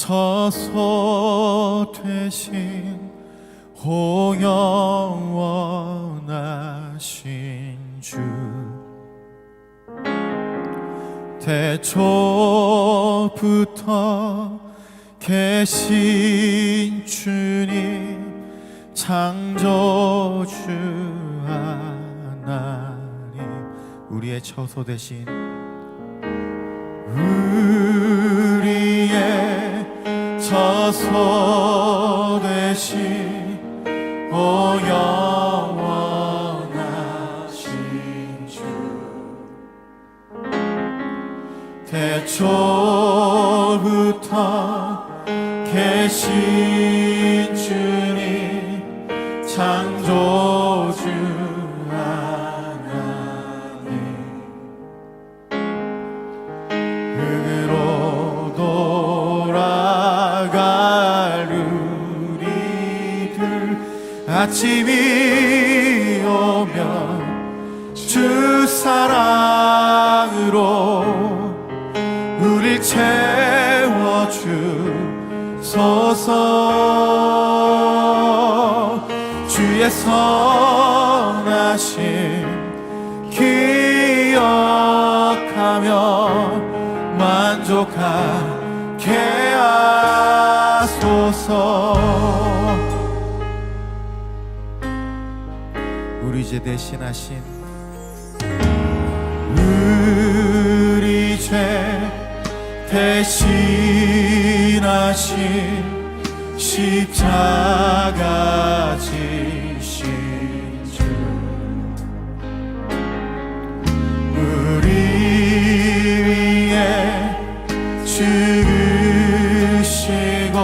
서서 되신 오 영원하신 주, 태초부터 계신 주님, 창조주 하나님, 우리의 처소 되신, 우리의 처소 되신 오 영원하신 주, 태초부터 계신 주님, 창조주 하나님, 흙으로 돌아갈 우리들, 아침이 오면 주 사랑으로 우릴 채워주소서. 주의 선하심 기억하며 만족하게 하소서. 우리 죄 대신하신, 우리 죄 대신하신 십자가 지신 주, 우리 위에 죽으시고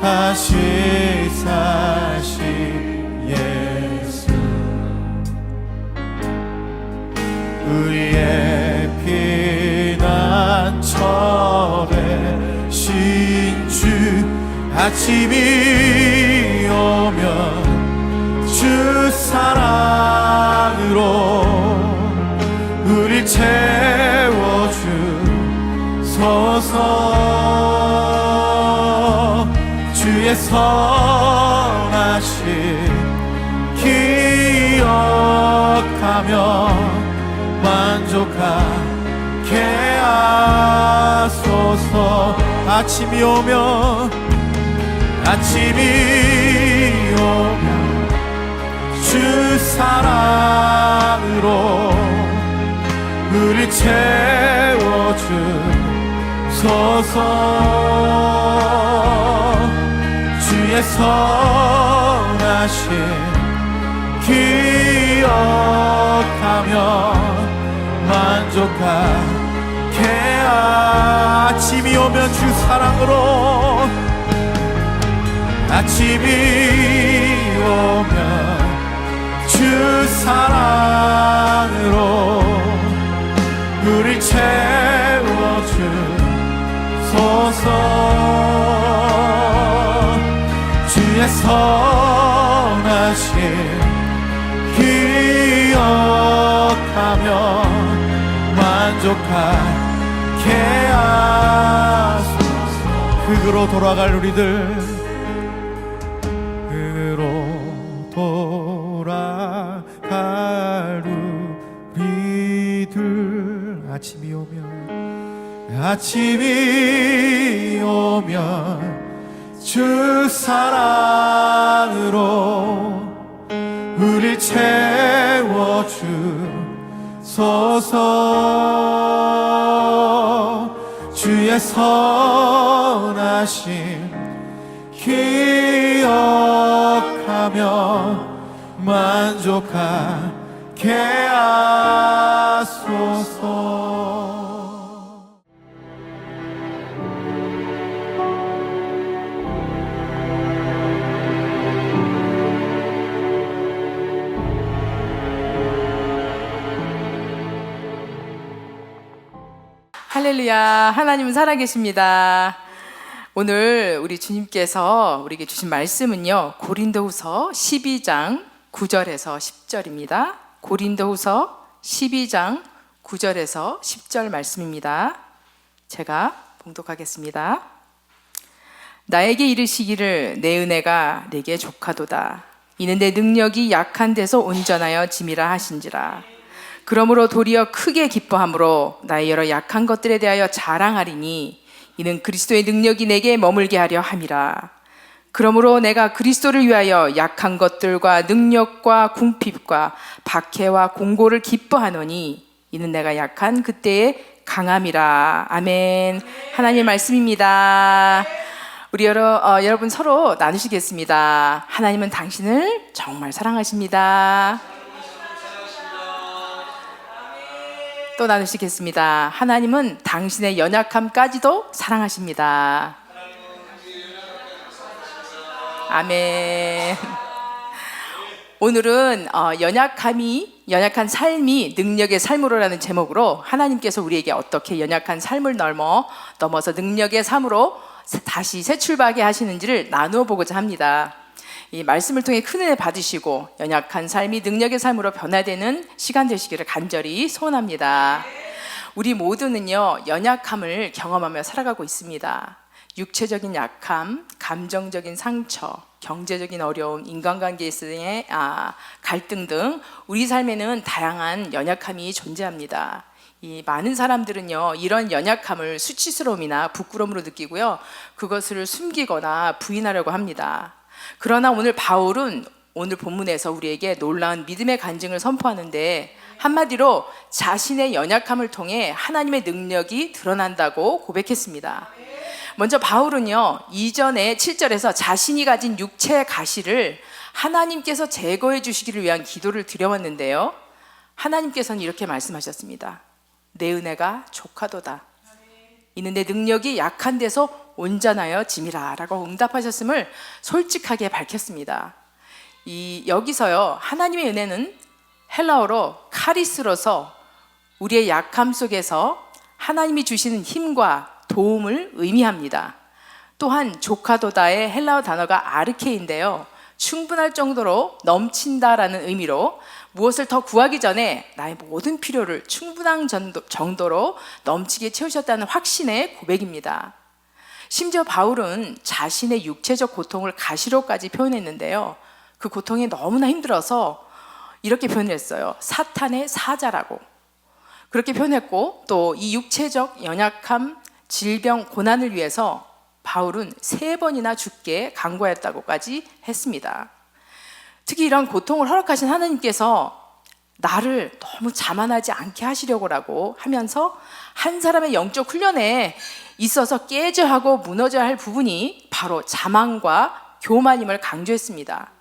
다시 사신 예수, 우리의 피난처 되신 주, 아침이 오면 주 사랑으로 우릴 채워주소서. 주의 선하심 기억하며 만족하게 하소서. 아침이 오면, 아침이 오면 주 사랑으로 우릴 채워주소서. 주의 선하심 기억하며 만족하게 아침이 오면 주 사랑으로, 아침이 오면 주 사랑으로 우릴 채워주소서. 주의 선하심 기억하며 만족하게 하소서. 흙으로 돌아갈 우리들, 흙으로 돌아갈 우리들, 아침이 오면, 아침이 오면 주 사랑으로 우릴 채워주소서. 주의 선하심 기억하며 만족하게 하소서. 할렐루야, 하나님은 살아계십니다. 오늘 우리 주님께서 우리에게 주신 말씀은요, 고린도후서 12장 9절에서 10절입니다. 고린도후서 12장 9절에서 10절 말씀입니다. 제가 봉독하겠습니다. 나에게 이르시기를 내 은혜가 내게 족하도다. 이는 내 능력이 약한 데서 온전하여 짐이라 하신지라. 그러므로 도리어 크게 기뻐함으로 나의 여러 약한 것들에 대하여 자랑하리니 이는 그리스도의 능력이 내게 머물게 하려 함이라. 그러므로 내가 그리스도를 위하여 약한 것들과 능력과 궁핍과 박해와 공고를 기뻐하노니 이는 내가 약한 그때에 강함이라. 아멘. 하나님의 말씀입니다. 우리 여러분 서로 나누시겠습니다. 하나님은 당신을 정말 사랑하십니다. 또 나누시겠습니다. 하나님은 당신의 연약함까지도 사랑하십니다. 아멘. 오늘은 연약한 삶이 능력의 삶으로라는 제목으로 하나님께서 우리에게 어떻게 연약한 삶을 넘어서 능력의 삶으로 다시 새 출발하게 하시는지를 나누어 보고자 합니다. 이 말씀을 통해 큰 은혜 받으시고 연약한 삶이 능력의 삶으로 변화되는 시간 되시기를 간절히 소원합니다. 우리 모두는요, 연약함을 경험하며 살아가고 있습니다. 육체적인 약함, 감정적인 상처, 경제적인 어려움, 인간관계에서의 갈등 등 우리 삶에는 다양한 연약함이 존재합니다. 이 많은 사람들은요, 이런 연약함을 수치스러움이나 부끄러움으로 느끼고요, 그것을 숨기거나 부인하려고 합니다. 그러나 오늘 바울은 오늘 본문에서 우리에게 놀라운 믿음의 간증을 선포하는데, 한마디로 자신의 연약함을 통해 하나님의 능력이 드러난다고 고백했습니다. 먼저 바울은요, 이전에 7절에서 자신이 가진 육체의 가시를 하나님께서 제거해 주시기를 위한 기도를 드려왔는데요, 하나님께서는 이렇게 말씀하셨습니다. 내 은혜가 족하도다. 이는 내 능력이 약한 데서 온전하여 짐이라 라고 응답하셨음을 솔직하게 밝혔습니다. 여기서요, 하나님의 은혜는 헬라어로 카리스로서 우리의 약함 속에서 하나님이 주시는 힘과 도움을 의미합니다. 또한 조카도다의 헬라어 단어가 아르케인데요, 충분할 정도로 넘친다라는 의미로 무엇을 더 구하기 전에 나의 모든 필요를 충분한 정도로 넘치게 채우셨다는 확신의 고백입니다. 심지어 바울은 자신의 육체적 고통을 가시로까지 표현했는데요, 그 고통이 너무나 힘들어서 이렇게 표현했어요. 사탄의 사자라고 그렇게 표현했고, 또 이 육체적 연약함, 질병, 고난을 위해서 바울은 3번이나 죽게 간구하였다고까지 했습니다. 특히 이런 고통을 허락하신 하나님께서 나를 너무 자만하지 않게 하시려고 하면서 한 사람의 영적 훈련에 있어서 깨져야 하고 무너져야 할 부분이 바로 자만과 교만임을 강조했습니다.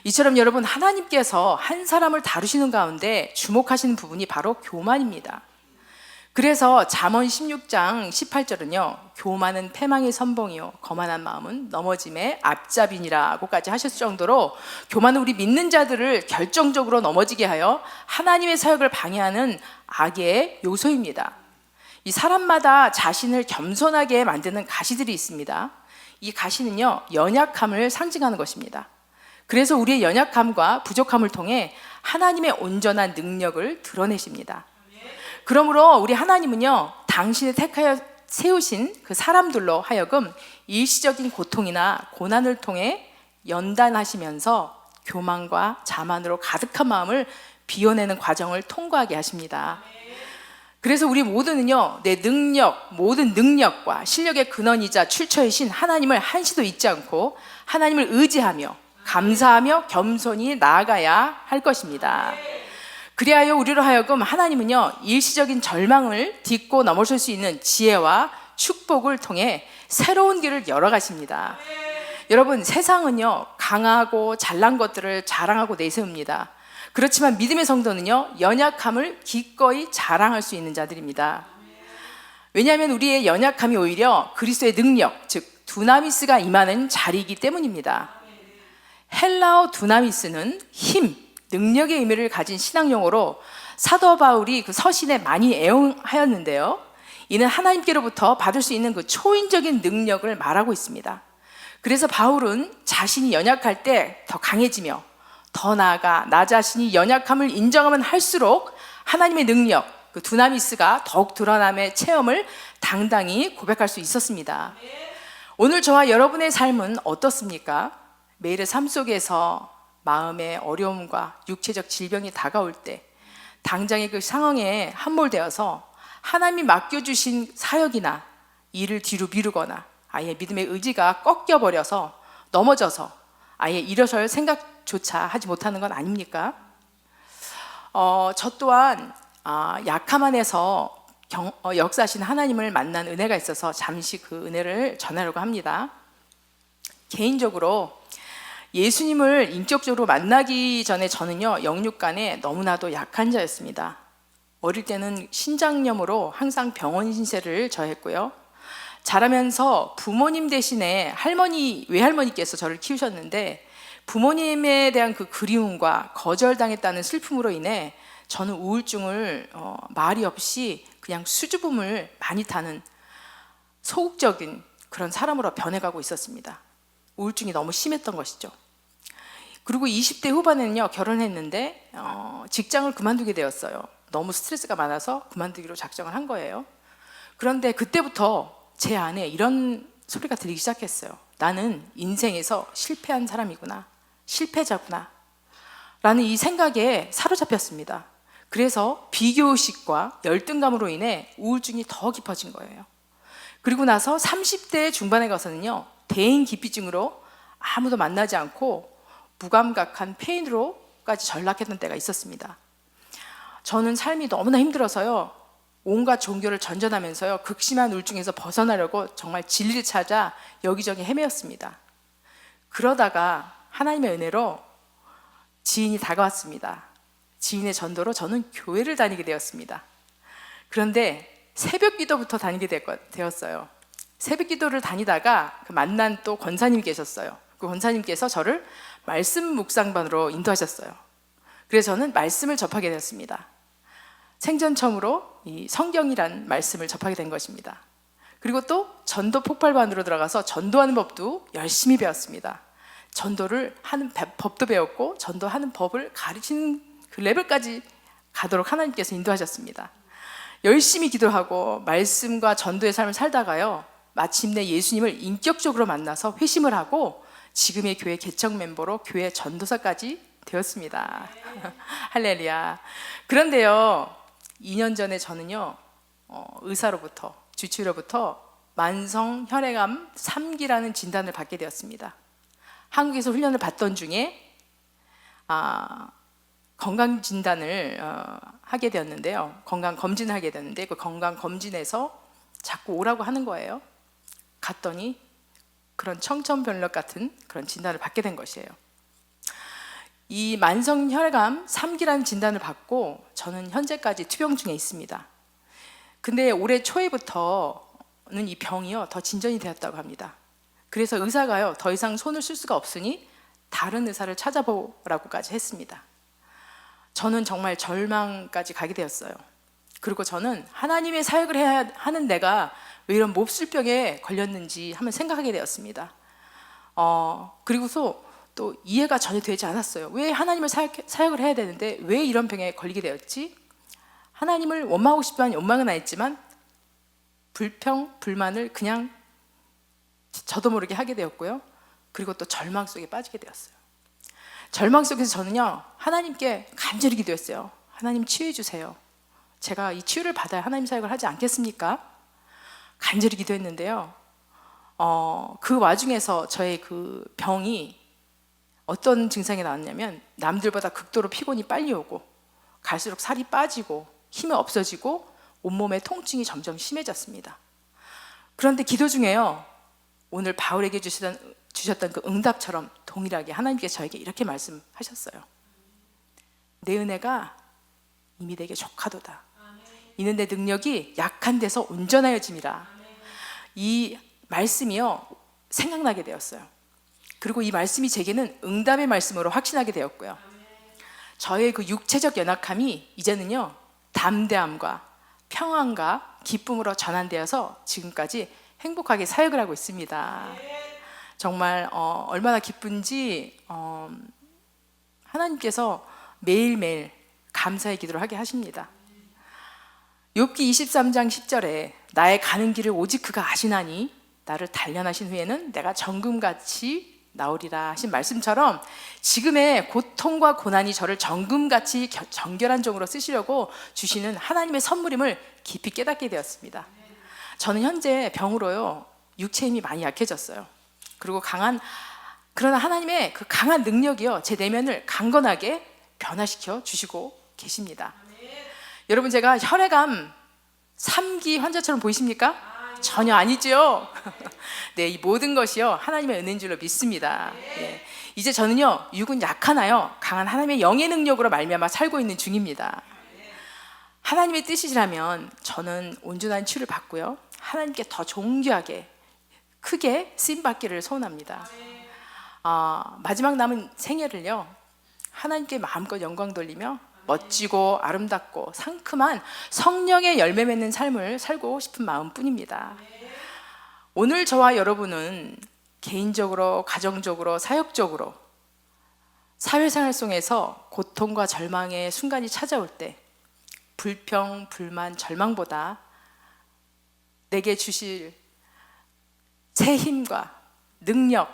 이처럼 여러분, 하나님께서 한 사람을 다루시는 가운데 주목하시는 부분이 바로 교만입니다. 그래서 잠언 16장 18절은요, 교만은 패망의 선봉이요 거만한 마음은 넘어짐의 앞잡이니라고까지 하셨을 정도로 교만은 우리 믿는 자들을 결정적으로 넘어지게 하여 하나님의 사역을 방해하는 악의 요소입니다. 이 사람마다 자신을 겸손하게 만드는 가시들이 있습니다. 이 가시는요, 연약함을 상징하는 것입니다. 그래서 우리의 연약함과 부족함을 통해 하나님의 온전한 능력을 드러내십니다. 그러므로 우리 하나님은요, 당신이 택하여 세우신 그 사람들로 하여금 일시적인 고통이나 고난을 통해 연단하시면서 교만과 자만으로 가득한 마음을 비워내는 과정을 통과하게 하십니다. 그래서 우리 모두는요, 내 모든 능력과 실력의 근원이자 출처이신 하나님을 한시도 잊지 않고 하나님을 의지하며 감사하며 겸손히 나아가야 할 것입니다. 그리하여 우리로 하여금 하나님은요, 일시적인 절망을 딛고 넘어설 수 있는 지혜와 축복을 통해 새로운 길을 열어가십니다. 여러분, 세상은요, 강하고 잘난 것들을 자랑하고 내세웁니다. 그렇지만 믿음의 성도는요, 연약함을 기꺼이 자랑할 수 있는 자들입니다. 왜냐하면 우리의 연약함이 오히려 그리스도의 능력, 즉 두나미스가 임하는 자리이기 때문입니다. 헬라어 두나미스는 힘, 능력의 의미를 가진 신앙용어로 사도 바울이 그 서신에 많이 애용하였는데요, 이는 하나님께로부터 받을 수 있는 그 초인적인 능력을 말하고 있습니다. 그래서 바울은 자신이 연약할 때 더 강해지며, 더 나아가 나 자신이 연약함을 인정하면 할수록 하나님의 능력, 그 두나미스가 더욱 드러남의 체험을 당당히 고백할 수 있었습니다. 오늘 저와 여러분의 삶은 어떻습니까? 매일의 삶 속에서 마음의 어려움과 육체적 질병이 다가올 때 당장의 그 상황에 함몰되어서 하나님이 맡겨주신 사역이나 일을 뒤로 미루거나 아예 믿음의 의지가 꺾여버려서 넘어져서 아예 일어설 생각조차 하지 못하는 건 아닙니까? 저 또한 약함 안에서 역사하신 하나님을 만난 은혜가 있어서 잠시 그 은혜를 전하려고 합니다. 개인적으로 예수님을 인격적으로 만나기 전에 저는요, 영육간에 너무나도 약한 자였습니다. 어릴 때는 신장염으로 항상 병원 신세를 져했고요. 자라면서 부모님 대신에 할머니, 외할머니께서 저를 키우셨는데 부모님에 대한 그 그리움과 거절당했다는 슬픔으로 인해 저는 우울증을 말이 없이 그냥 수줍음을 많이 타는 소극적인 그런 사람으로 변해가고 있었습니다. 우울증이 너무 심했던 것이죠. 그리고 20대 후반에는요, 결혼했는데 직장을 그만두게 되었어요. 너무 스트레스가 많아서 그만두기로 작정을 한 거예요. 그런데 그때부터 제 안에 이런 소리가 들리기 시작했어요. 나는 인생에서 실패한 사람이구나, 실패자구나 라는 이 생각에 사로잡혔습니다. 그래서 비교의식과 열등감으로 인해 우울증이 더 깊어진 거예요. 그리고 나서 30대 중반에 가서는요, 대인기피증으로 아무도 만나지 않고 무감각한 페인으로까지 전락했던 때가 있었습니다. 저는 삶이 너무나 힘들어서요, 온갖 종교를 전전하면서요, 극심한 우울증에서 벗어나려고 정말 진리를 찾아 여기저기 헤매었습니다. 그러다가 하나님의 은혜로 지인이 다가왔습니다. 지인의 전도로 저는 교회를 다니게 되었습니다. 그런데 새벽 기도부터 다니게 되었어요. 새벽 기도를 다니다가 그 만난 또 권사님이 계셨어요. 그 권사님께서 저를 말씀 묵상반으로 인도하셨어요. 그래서 저는 말씀을 접하게 되었습니다. 생전 처음으로 이 성경이란 말씀을 접하게 된 것입니다. 그리고 또 전도 폭발반으로 들어가서 전도하는 법도 열심히 배웠습니다. 전도를 하는 법도 배웠고 전도하는 법을 가르치는 그 레벨까지 가도록 하나님께서 인도하셨습니다. 열심히 기도하고 말씀과 전도의 삶을 살다가요, 마침내 예수님을 인격적으로 만나서 회심을 하고 지금의 교회 개척 멤버로 교회 전도사까지 되었습니다. 할렐루야. 그런데요, 2년 전에 저는요, 의사로부터, 주치의로부터 만성 혈액암 3기라는 진단을 받게 되었습니다. 한국에서 훈련을 받던 중에 건강 진단을 하게 되었는데요. 건강 검진을 하게 되었는데 그 건강 검진에서 자꾸 오라고 하는 거예요. 갔더니 그런 청천벽력 같은 그런 진단을 받게 된 것이에요. 이 만성 혈액암 3기라는 진단을 받고 저는 현재까지 투병 중에 있습니다. 근데 올해 초에부터는 이 병이요, 더 진전이 되었다고 합니다. 그래서 의사가요, 더 이상 손을 쓸 수가 없으니 다른 의사를 찾아보라고까지 했습니다. 저는 정말 절망까지 가게 되었어요. 그리고 저는 하나님의 사역을 해야 하는 내가 왜 이런 몹쓸 병에 걸렸는지 한번 생각하게 되었습니다. 그리고서 또 이해가 전혀 되지 않았어요. 왜 하나님을 사역을 해야 되는데 왜 이런 병에 걸리게 되었지? 하나님을 원망하고 싶지만 원망은 안 했지만 불평, 불만을 그냥 저도 모르게 하게 되었고요. 그리고 또 절망 속에 빠지게 되었어요. 절망 속에서 저는요, 하나님께 간절히 기도했어요. 하나님 치유해 주세요. 제가 이 치유를 받아야 하나님 사역을 하지 않겠습니까? 간절히 기도했는데요, 그 와중에서 저의 그 병이 어떤 증상이 나왔냐면 남들보다 극도로 피곤이 빨리 오고 갈수록 살이 빠지고 힘이 없어지고 온몸의 통증이 점점 심해졌습니다. 그런데 기도 중에요, 오늘 바울에게 주셨던 그 응답처럼 동일하게 하나님께서 저에게 이렇게 말씀하셨어요. 내 은혜가 이미 내게 족하도다. 이는 내 능력이 약한 데서 온전하여짐이라. 이 말씀이요, 생각나게 되었어요. 그리고 이 말씀이 제게는 응답의 말씀으로 확신하게 되었고요. 저의 그 육체적 연약함이 이제는요, 담대함과 평안과 기쁨으로 전환되어서 지금까지 행복하게 사역을 하고 있습니다. 정말 얼마나 기쁜지 하나님께서 매일매일 감사의 기도를 하게 하십니다. 욥기 23장 10절에 나의 가는 길을 오직 그가 아시나니 나를 단련하신 후에는 내가 정금같이 나오리라 하신 말씀처럼 지금의 고통과 고난이 저를 정금같이 정결한 종으로 쓰시려고 주시는 하나님의 선물임을 깊이 깨닫게 되었습니다. 저는 현재 병으로요, 육체 힘이 많이 약해졌어요. 그리고 그러나 하나님의 그 강한 능력이요, 제 내면을 강건하게 변화시켜 주시고 계십니다. 여러분, 제가 혈액암 3기 환자처럼 보이십니까? 전혀 아니죠. 네, 이 모든 것이요 하나님의 은혜인 줄로 믿습니다. 네. 이제 저는요, 육은 약하나요 강한 하나님의 영의 능력으로 말미암아 살고 있는 중입니다. 하나님의 뜻이라면 저는 온전한 치유를 받고요, 하나님께 더 존귀하게 크게 쓰임받기를 소원합니다. 마지막 남은 생애를요, 하나님께 마음껏 영광 돌리며 멋지고 아름답고 상큼한 성령의 열매 맺는 삶을 살고 싶은 마음뿐입니다. 오늘 저와 여러분은 개인적으로, 가정적으로, 사역적으로 사회생활 속에서 고통과 절망의 순간이 찾아올 때 불평, 불만, 절망보다 내게 주실 새 힘과 능력,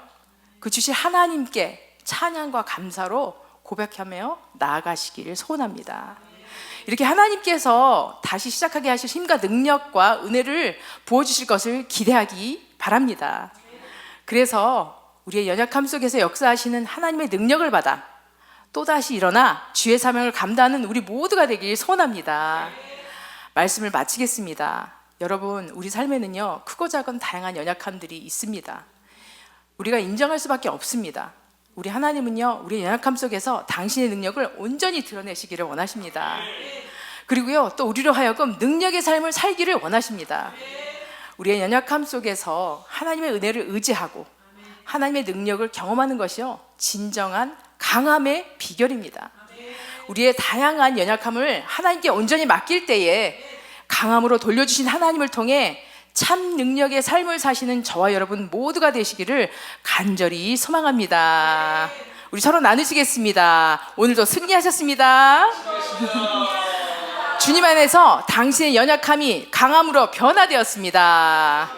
그 주실 하나님께 찬양과 감사로 고백하며 나아가시기를 소원합니다. 이렇게 하나님께서 다시 시작하게 하실 힘과 능력과 은혜를 부어주실 것을 기대하기 바랍니다. 그래서 우리의 연약함 속에서 역사하시는 하나님의 능력을 받아 또다시 일어나 주의 사명을 감당하는 우리 모두가 되길 소원합니다. 말씀을 마치겠습니다. 여러분, 우리 삶에는요, 크고 작은 다양한 연약함들이 있습니다. 우리가 인정할 수밖에 없습니다. 우리 하나님은요, 우리의 연약함 속에서 당신의 능력을 온전히 드러내시기를 원하십니다. 그리고요, 또 우리로 하여금 능력의 삶을 살기를 원하십니다. 우리의 연약함 속에서 하나님의 은혜를 의지하고 하나님의 능력을 경험하는 것이요, 진정한 강함의 비결입니다. 우리의 다양한 연약함을 하나님께 온전히 맡길 때에 강함으로 돌려주신 하나님을 통해 참 능력의 삶을 사시는 저와 여러분 모두가 되시기를 간절히 소망합니다. 우리 서로 나누시겠습니다. 오늘도 승리하셨습니다. 주님 안에서 당신의 연약함이 강함으로 변화되었습니다.